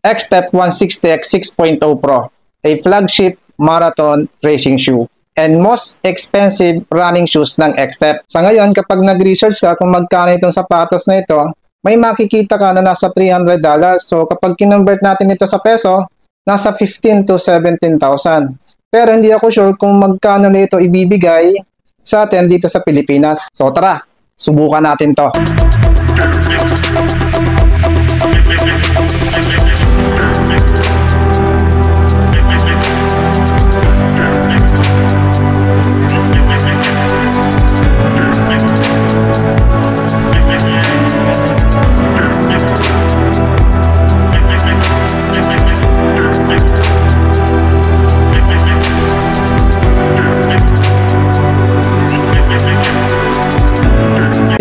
X-Step 160X 6.0 Pro, a flagship marathon racing shoe and most expensive running shoes ng X-Step. Sa ngayon, kapag nag-research ka kung magkano itong sapatos na ito, may makikita ka na nasa $300. So kapag kinonvert natin ito sa peso, nasa 15 to 17,000. Pero hindi ako sure kung magkano na ito ibibigay sa atin dito sa Pilipinas. So tara, subukan natin to.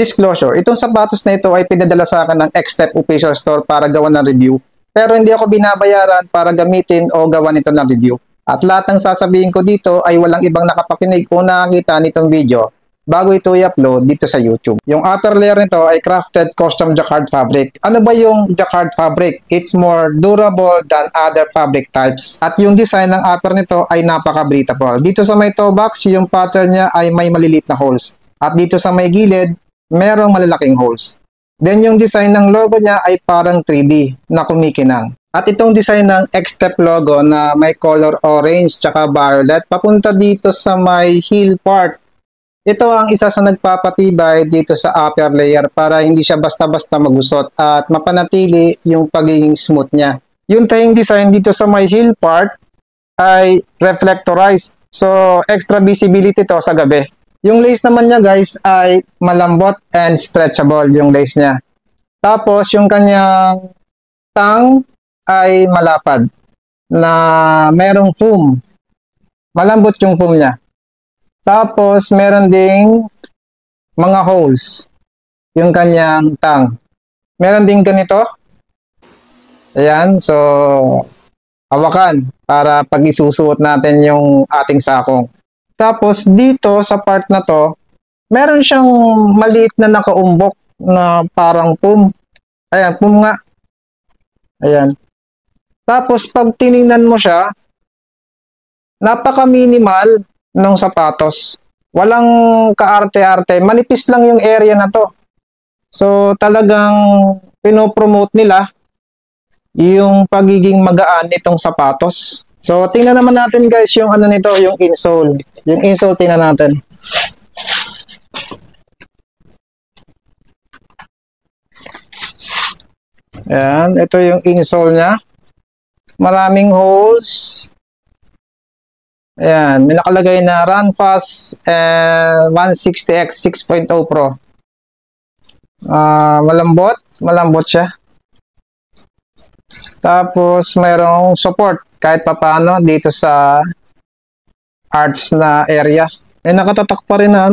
Disclosure, itong sapatos na ito ay pinadala sa akin ng X-Step official store para gawa ng review. Pero hindi ako binabayaran para gamitin o gawan ito ng review. At lahat ng sasabihin ko dito ay walang ibang nakapakinig o nakakita nitong video bago ito i-upload dito sa YouTube. Yung upper layer nito ay crafted custom jacquard fabric. Ano ba yung jacquard fabric? It's more durable than other fabric types. At yung design ng upper nito ay napaka-breathable. Dito sa may toe box, yung pattern niya ay may malilit na holes. At dito sa may gilid, merong malalaking holes. Then yung design ng logo niya ay parang 3D na kumikinang. At itong design ng X-Step logo na may color orange tsaka violet papunta dito sa may heel part. Ito ang isa sa nagpapatibay dito sa upper layer para hindi siya basta-basta magusot at mapanatili yung pagiging smooth niya. Yung tayong design dito sa may heel part ay reflectorized. So extra visibility to sa gabi. Yung lace naman niya guys ay malambot and stretchable yung lace niya. Tapos yung kanyang tang ay malapad na merong foam. Malambot yung foam niya. Tapos meron ding mga holes yung kanyang tang. Meron ding ganito. Ayan, so hawakan para pag isusuot natin yung ating sakong. Tapos dito sa part na to, meron siyang maliit na nakaumbok na parang foam. Ayan, foam nga. Ayan. Tapos pag tiningnan mo siya, napaka-minimal ng sapatos. Walang kaarte-arte. Manipis lang yung area na to. So talagang pinopromote nila yung pagiging magaan nitong sapatos. So, tingnan naman natin guys yung ano nito, yung insole. Yung insole tingnan natin. Ayan, ito yung insole niya. Maraming holes. Ayan, may nakalagay na Run Fast 160X 6.0 Pro. Malambot siya. Tapos, mayroong support kahit papaano dito sa arch na area. Nakatatak pa rin na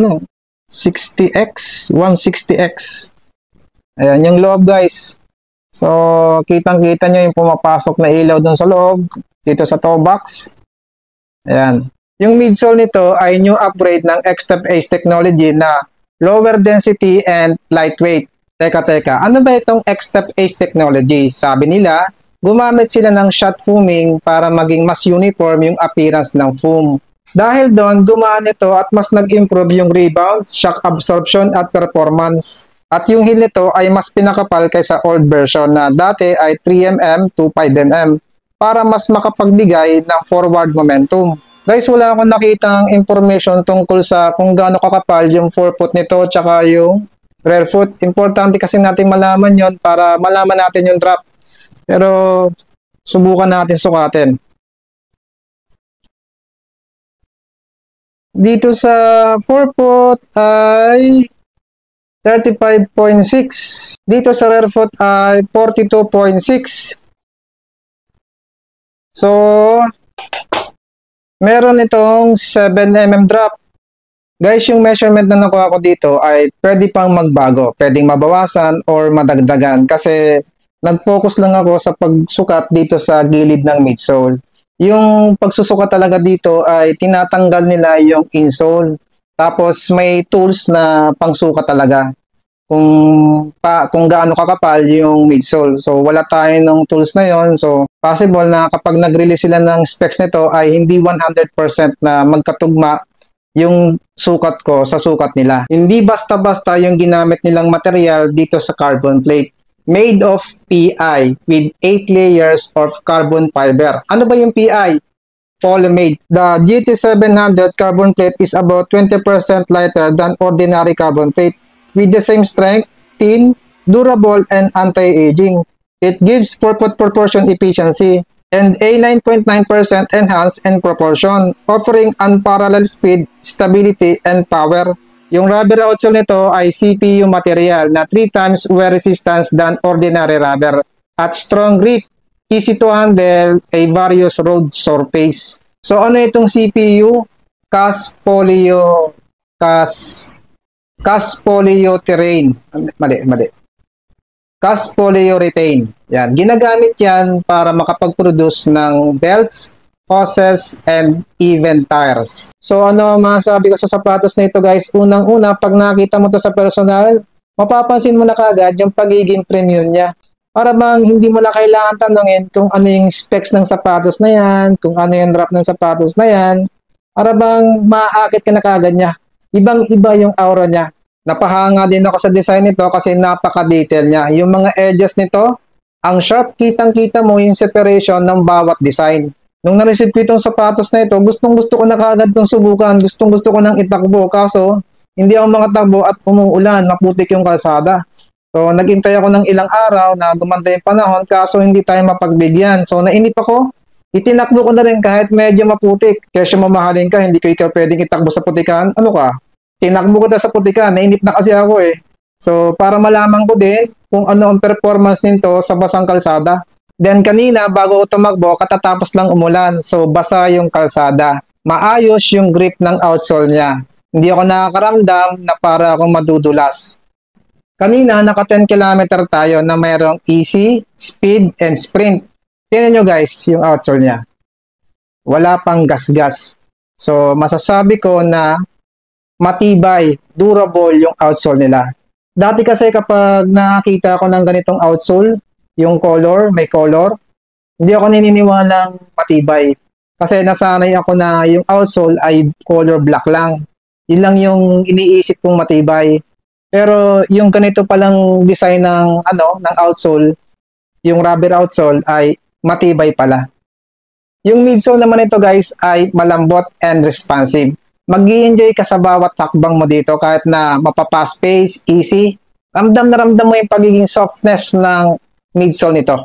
60X, 160X. Ayan, yung loob guys. So, kitang-kita nyo yung pumapasok na ilaw dun sa loob, dito sa toe box. Ayan. Yung midsole nito ay new upgrade ng X-Step Ace technology na lower density and lightweight. Teka, ano ba itong X-Step Ace technology? Sabi nila, gumamit sila ng shot foaming para maging mas uniform yung appearance ng foam. Dahil doon, gumaan ito at mas nag-improve yung rebound, shock absorption at performance. At yung heel nito ay mas pinakapal kaysa old version na dati ay 3mm to 5mm para mas makapagbigay ng forward momentum. Guys, wala akong nakitang information tungkol sa kung gaano kakapal yung forefoot nito tsaka yung rear foot. Importante kasi natin malaman yon para malaman natin yung drop. Pero, subukan natin sukatin. Dito sa forefoot ay 35.6. Dito sa rear foot ay 42.6. So, meron itong 7mm drop. Guys, yung measurement na nakuha ko dito ay pwede pang magbago. Pwedeng mabawasan or madagdagan kasi nag-focus lang ako sa pagsukat dito sa gilid ng midsole. Yung pagsusukat talaga dito ay tinatanggal nila yung insole. Tapos may tools na pangsukat talaga. kung gaano kakapal yung midsole. So wala tayo ng tools na yon. So possible na kapag nag-release sila ng specs nito ay hindi 100% na magkatugma yung sukat ko sa sukat nila. Hindi basta-basta yung ginamit nilang material dito sa carbon plate. Made of PI with 8 layers of carbon fiber. Ano ba yung PI? Polyamide. The GT700 carbon plate is about 20% lighter than ordinary carbon plate with the same strength, thin, durable, and anti-aging. It gives purpose proportion efficiency and a 9.9% enhance in proportion, offering unparalleled speed, stability, and power. Yung rubber outsole nito ay CPU material na 3 times wear resistance than ordinary rubber at strong grip, easy to handle a various road surface. So ano itong CPU? Cast polyurethane. Mali. Cast polyurethane. Yan. Ginagamit yan para makapag-produce ng belts, hoses, and even tires. So ano masabi ko sa sapatos na ito guys? Unang-una, pag nakita mo to sa personal, mapapansin mo na kagad yung pagiging premium niya. Para bang hindi mo na kailangan tanungin kung ano yung specs ng sapatos na yan, kung ano yung wrap ng sapatos na yan. Para bang maaakit ka na kagad niya. Ibang-iba yung aura niya. Napahanga din ako sa design nito kasi napaka-detail niya. Yung mga edges nito, ang sharp, kitang-kita mo yung separation ng bawat design. Nung na-receive ko itong sapatos na ito, gustong-gusto ko na kagad itong subukan. Gustong-gusto ko nang itakbo. Kaso, hindi ako makatakbo at umuulan. Maputik yung kalsada. So, naghintay ako ng ilang araw na gumanda yung panahon. Kaso, hindi tayo mapagbigyan. So, nainip ako. Itinakbo ko na rin kahit medyo maputik. Kaya mamahalin ka, hindi ko ikaw pwedeng itakbo sa putikan. Ano ka? Tinakbo ko na sa putikan. Nainip na kasi ako eh. So, para malaman ko din kung ano ang performance nito sa basang kalsada. Then kanina, bago ako tumakbo, katatapos lang umulan. So, basa yung kalsada. Maayos yung grip ng outsole niya. Hindi ako nakakaramdam na para akong madudulas. Kanina, naka 10 km tayo na mayroong easy, speed, and sprint. Tingnan nyo guys, yung outsole niya. Wala pang gas-gas. So, masasabi ko na matibay, durable yung outsole nila. Dati kasi kapag nakakita ko ng ganitong outsole, yung color, may color, hindi ako naniniwalang matibay. Kasi nasanay ako na yung outsole ay color black lang. Yun lang yung iniisip kong matibay. Pero yung ganito palang design ng ng outsole, yung rubber outsole ay matibay pala. Yung midsole naman ito guys ay malambot and responsive. Mag-i-enjoy ka sa bawat hakbang mo dito kahit na mapapa-fast pace, easy. Ramdam na ramdam mo yung pagiging softness ng midsole nito.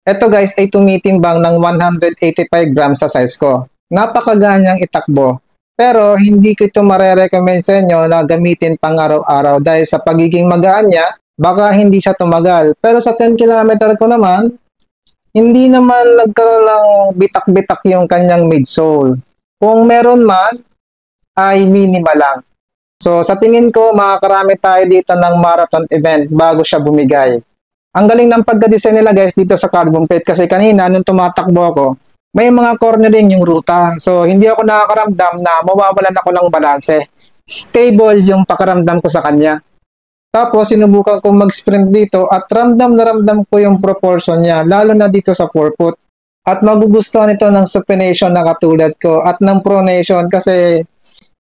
Ito guys ay tumitimbang ng 185 grams sa size ko. Napakaganyang itakbo. Pero hindi ko ito marerecommend sa inyo na gamitin pang araw-araw dahil sa pagiging magaan niya, baka hindi siya tumagal. Pero sa 10 km ko naman, hindi naman nagkaroon ng bitak-bitak yung kanyang midsole. Kung meron man, ay minimal lang. So sa tingin ko, makakarami tayo dito ng marathon event bago siya bumigay. Ang galing ng pagka-design nila guys dito sa carbon plate kasi kanina nung tumatakbo ako, may mga cornering yung ruta. So hindi ako nakakaramdam na mawawalan ako ng balanse. Stable yung pakaramdam ko sa kanya. Tapos sinubukan ko mag-sprint dito at ramdam na ramdam ko yung proportion niya, lalo na dito sa forefoot. At magugustuhan ito ng supination na katulad ko at ng pronation kasi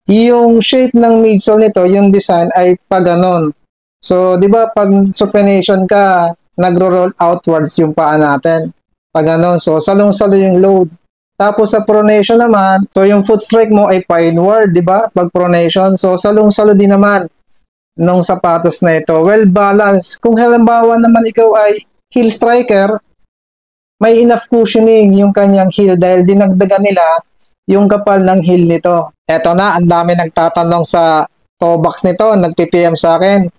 yung shape ng midsole nito, yung design ay pag ganon. So, di ba pag supination ka, nagro-roll outwards yung paa natin. Pag ganon. So, salong-salo yung load. Tapos sa pronation naman, so yung foot strike mo ay pa-inward, di ba? Pag pronation. So, salong-salo din naman nung sapatos na ito. Well balanced. Kung halimbawa naman ikaw ay heel striker, may enough cushioning yung kanyang heel dahil dinagdagan nila yung kapal ng heel nito. Eto na, ang dami nagtatanong sa toe box nito, nag-PPM sa akin.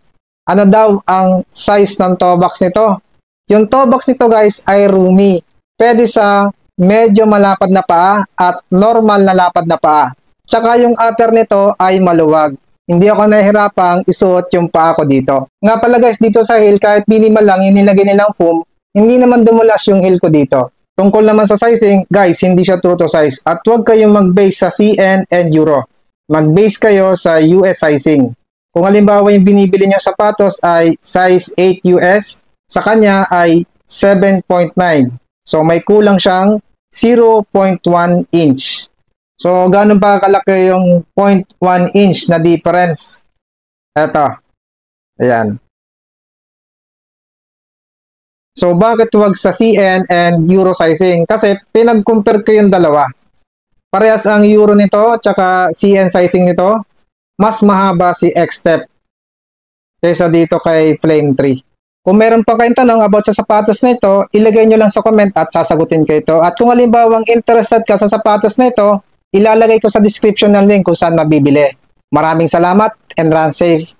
Ano daw ang size ng toe box nito? Yung toe box nito guys ay roomy. Pwede sa medyo malapad na paa at normal na lapad na paa. Tsaka yung upper nito ay maluwag. Hindi ako nahihirapang isuot yung paa ko dito. Nga pala guys, dito sa heel, kahit minimal lang yung nilagay nilang foam, hindi naman dumulas yung heel ko dito. Tungkol naman sa sizing, guys, hindi siya true to size. At huwag kayong mag-base sa CN and Euro. Mag-base kayo sa US sizing. Kung halimbawa yung binibili nyo sapatos ay size 8 US, sa kanya ay 7.9. So may kulang siyang 0.1 inch. So ganun ba kalaki yung 0.1 inch na difference? Eto. Ayan. So bakit wag sa CN and Euro sizing? Kasi pinag-compare ko yung dalawa. Parehas ang Euro nito tsaka CN sizing nito. Mas mahaba si X-Step kaysa dito kay Flame 3. Kung meron pa kayong tanong about sa sapatos na ito, ilagay nyo lang sa comment at sasagutin ko ito. At kung halimbawang interested ka sa sapatos na ito, ilalagay ko sa description ng link kung saan mabibili. Maraming salamat and run safe.